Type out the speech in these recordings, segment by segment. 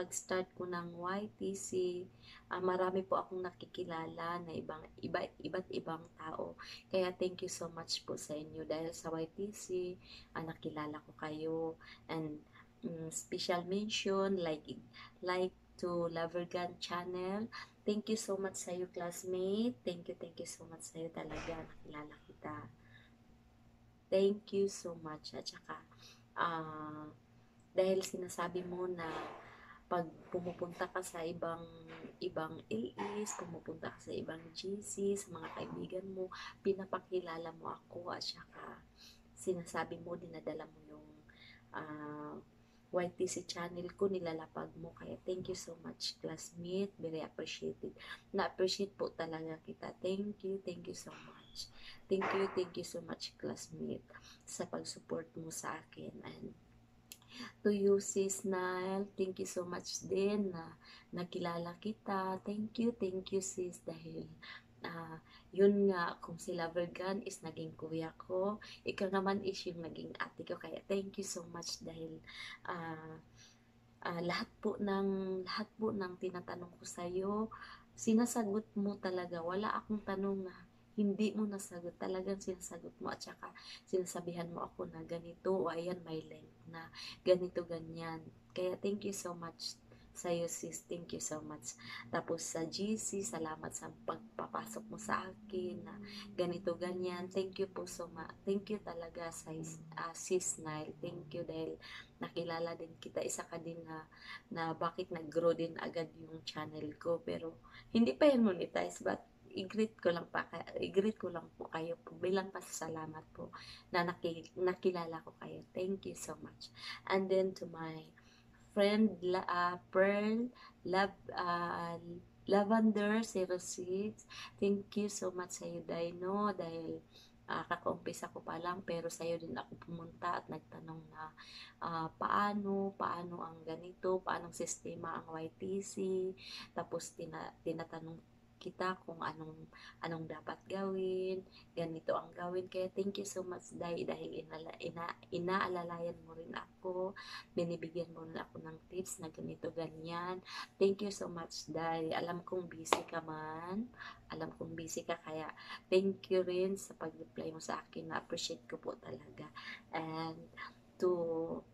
pag-start ko ng YTC, marami po akong nakikilala na iba't ibang tao. Kaya thank you so much po sa inyo dahil sa YTC, nakilala ko kayo. And special mention like to Lovergan channel. Thank you so much sa iyo, classmate. Thank you so much sa iyo talaga, nakilala kita. Thank you so much. At saka dahil sinasabi mo na pag pumupunta ka sa ibang LEs, pumupunta ka sa ibang GC, sa mga kaibigan mo, pinapakilala mo ako, at saka sinasabi mo, dinadala mo yung YTC channel ko, nilalapag mo. Kaya thank you so much, classmate. Very appreciated. Na-appreciate po talaga kita. Thank you so much. Thank you so much, classmate, sa pag-support mo sa akin. And to you, sis Nile, thank you so much din na nakilala kita. Thank you, sis, dahil yun nga, kung si Lovergan is naging kuya ko, ikaw naman is yung naging ate ko. Kaya thank you so much dahil lahat po ng tinatanong ko sa iyo, sinasagot mo talaga. Wala akong tanong na hindi mo nasagot, talagang sinasagot mo, at saka sinasabihan mo ako na ganito, o ayan, may length na ganito, ganyan. Kaya thank you so much sa'yo, sis. Thank you so much. Tapos sa GC, salamat sa pagpapasok mo sa akin na ganito, ganyan. Thank you po so much. Thank you talaga sa sis Nile. Thank you dahil nakilala din kita. Isa ka din na bakit nag-grow din agad yung channel ko. Pero hindi pa yun monetize, but i-greet ko lang po kayo po bilang pasasalamat po na nakilala ko kayo. Thank you so much. And then to my friend Pearl Lavender 06, thank you so much sa iyo, Dino, dahil kakaumpisa ko pa lang, pero sa iyo din ako pumunta at nagtanong na paano ang ganito, paanong sistema ang YTC, tapos tinatanong kita kung anong dapat gawin, ganito ang gawin. Kaya thank you so much dahil inaalalayan mo rin ako, binibigyan mo rin ako ng tips na ganito, ganyan. Thank you so much dahil alam kong busy ka man, kaya thank you rin sa pag-reply mo sa akin, na appreciate ko po talaga. And to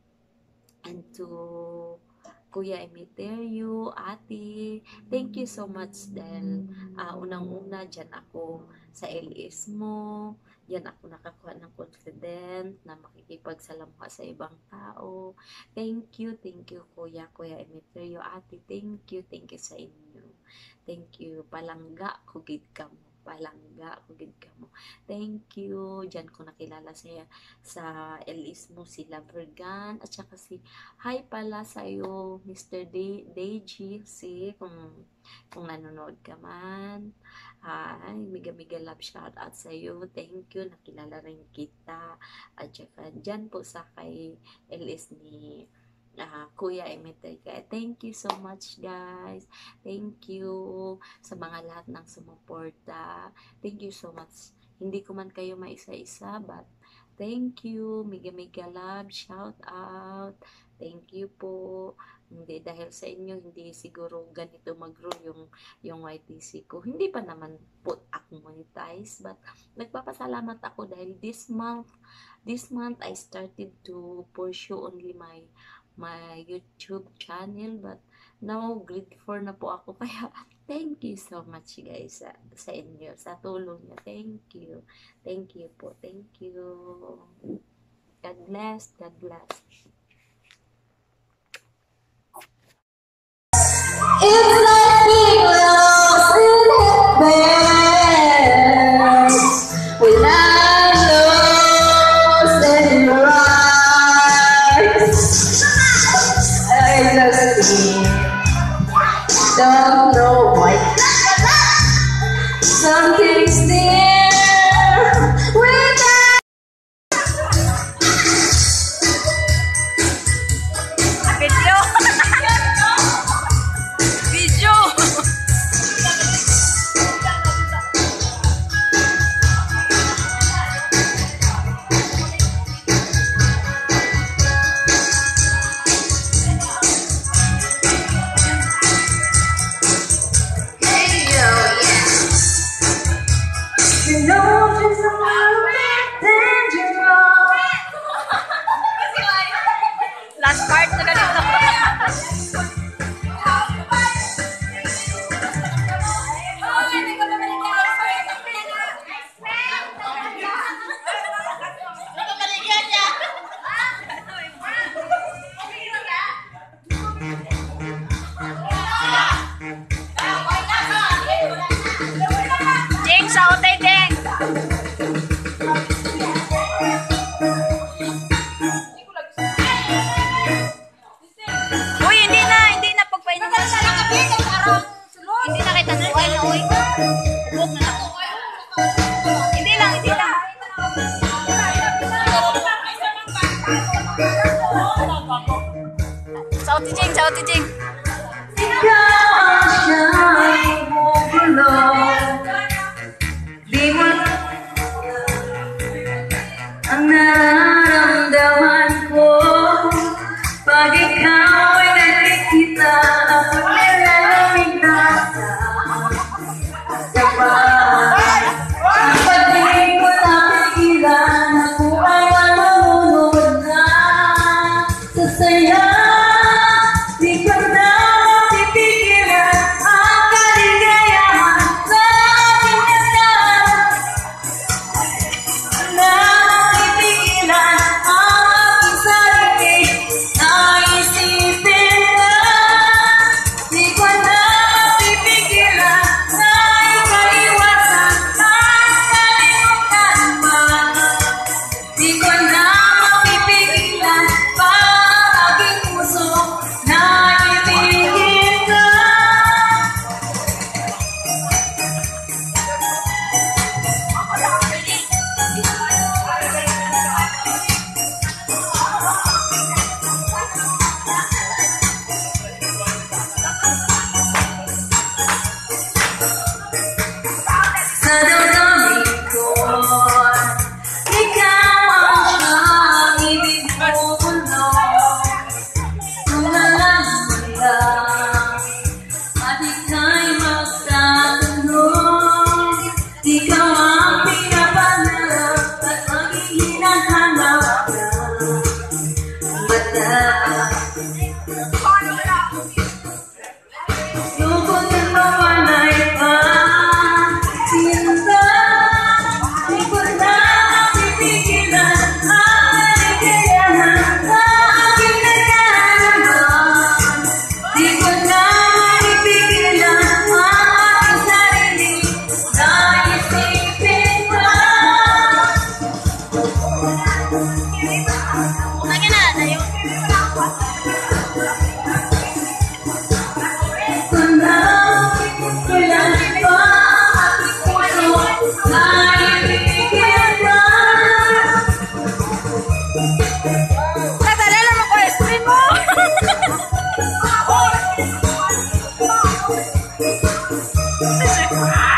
Kuya Emiterio, ate, thank you so much dahil unang-una dyan ako sa LS mo, dyan ako nakakuha ng confident na makikipagsalamuha sa ibang tao. Thank you Kuya Emiterio, ate, thank you sa inyo. Thank you, palangga kugid ka mo. Thank you. Diyan ko nakilala sa LS mo si Lovergan, at saka hi pala sa iyo, Mr. Deji, kung nanonood ka man. Hi, miga love shout out sa iyo. Thank you, nakilala rin kita. At saka diyan po sa kay LS ni Kuya Emiterio. Thank you so much, guys. Thank you sa mga lahat ng sumuporta. Thank you so much. Hindi ko man kayo maisa-isa, but thank you. Miga love, shout out. Thank you po. Hindi, dahil sa inyo, hindi siguro ganito mag-grow yung YTC ko. Hindi pa naman po ako monetize, but nagpapasalamat ako dahil this month I started to pursue only my YouTube channel, but now grade 4 na po ako. Kaya thank you so much, guys, sa inyo, sa tulong niyo. Thank you po. Thank you. God bless. It's like being lost in heaven without lost in your eyes. I just don't know why something's there without. Video. Ciao, Tijing. Ciao, Tijing. Ikaw ang siyang bumulong. Di mo ang nararamdaman ko. Pag ikaw ay nakikita, ako'y nalalamig na sa kapag di ko napigilan, ako ay nalulunod na sa saya. Di ko na mapipigilan ang kaligayahan sa aking nagdaan. Na mapipigilan ang aking sarili, naisipin na. Di ko na mapipigilan na ikaiwasan at kalimutan man. Di ko na mapipigilan pa ang aking puso na ibigin ka. Sa damdamin ko, ikaw ang siyang ibig bumulong. Kung alam mo lang, at ika'y magtatanong, ikaw ang pinapangarap at magiging hinahanap ng mata. Lungkot at mawalay pa, sinta. Di ko na mapipigilan ang kaligayahan sa aking nagdadaan. Di ko na mapipigilan ang aking sarili, naisipin ka. Lagi na, tayo. Kung kailan pa aking puso na ibigin ka. Katala mo ko, stream mo. Ah!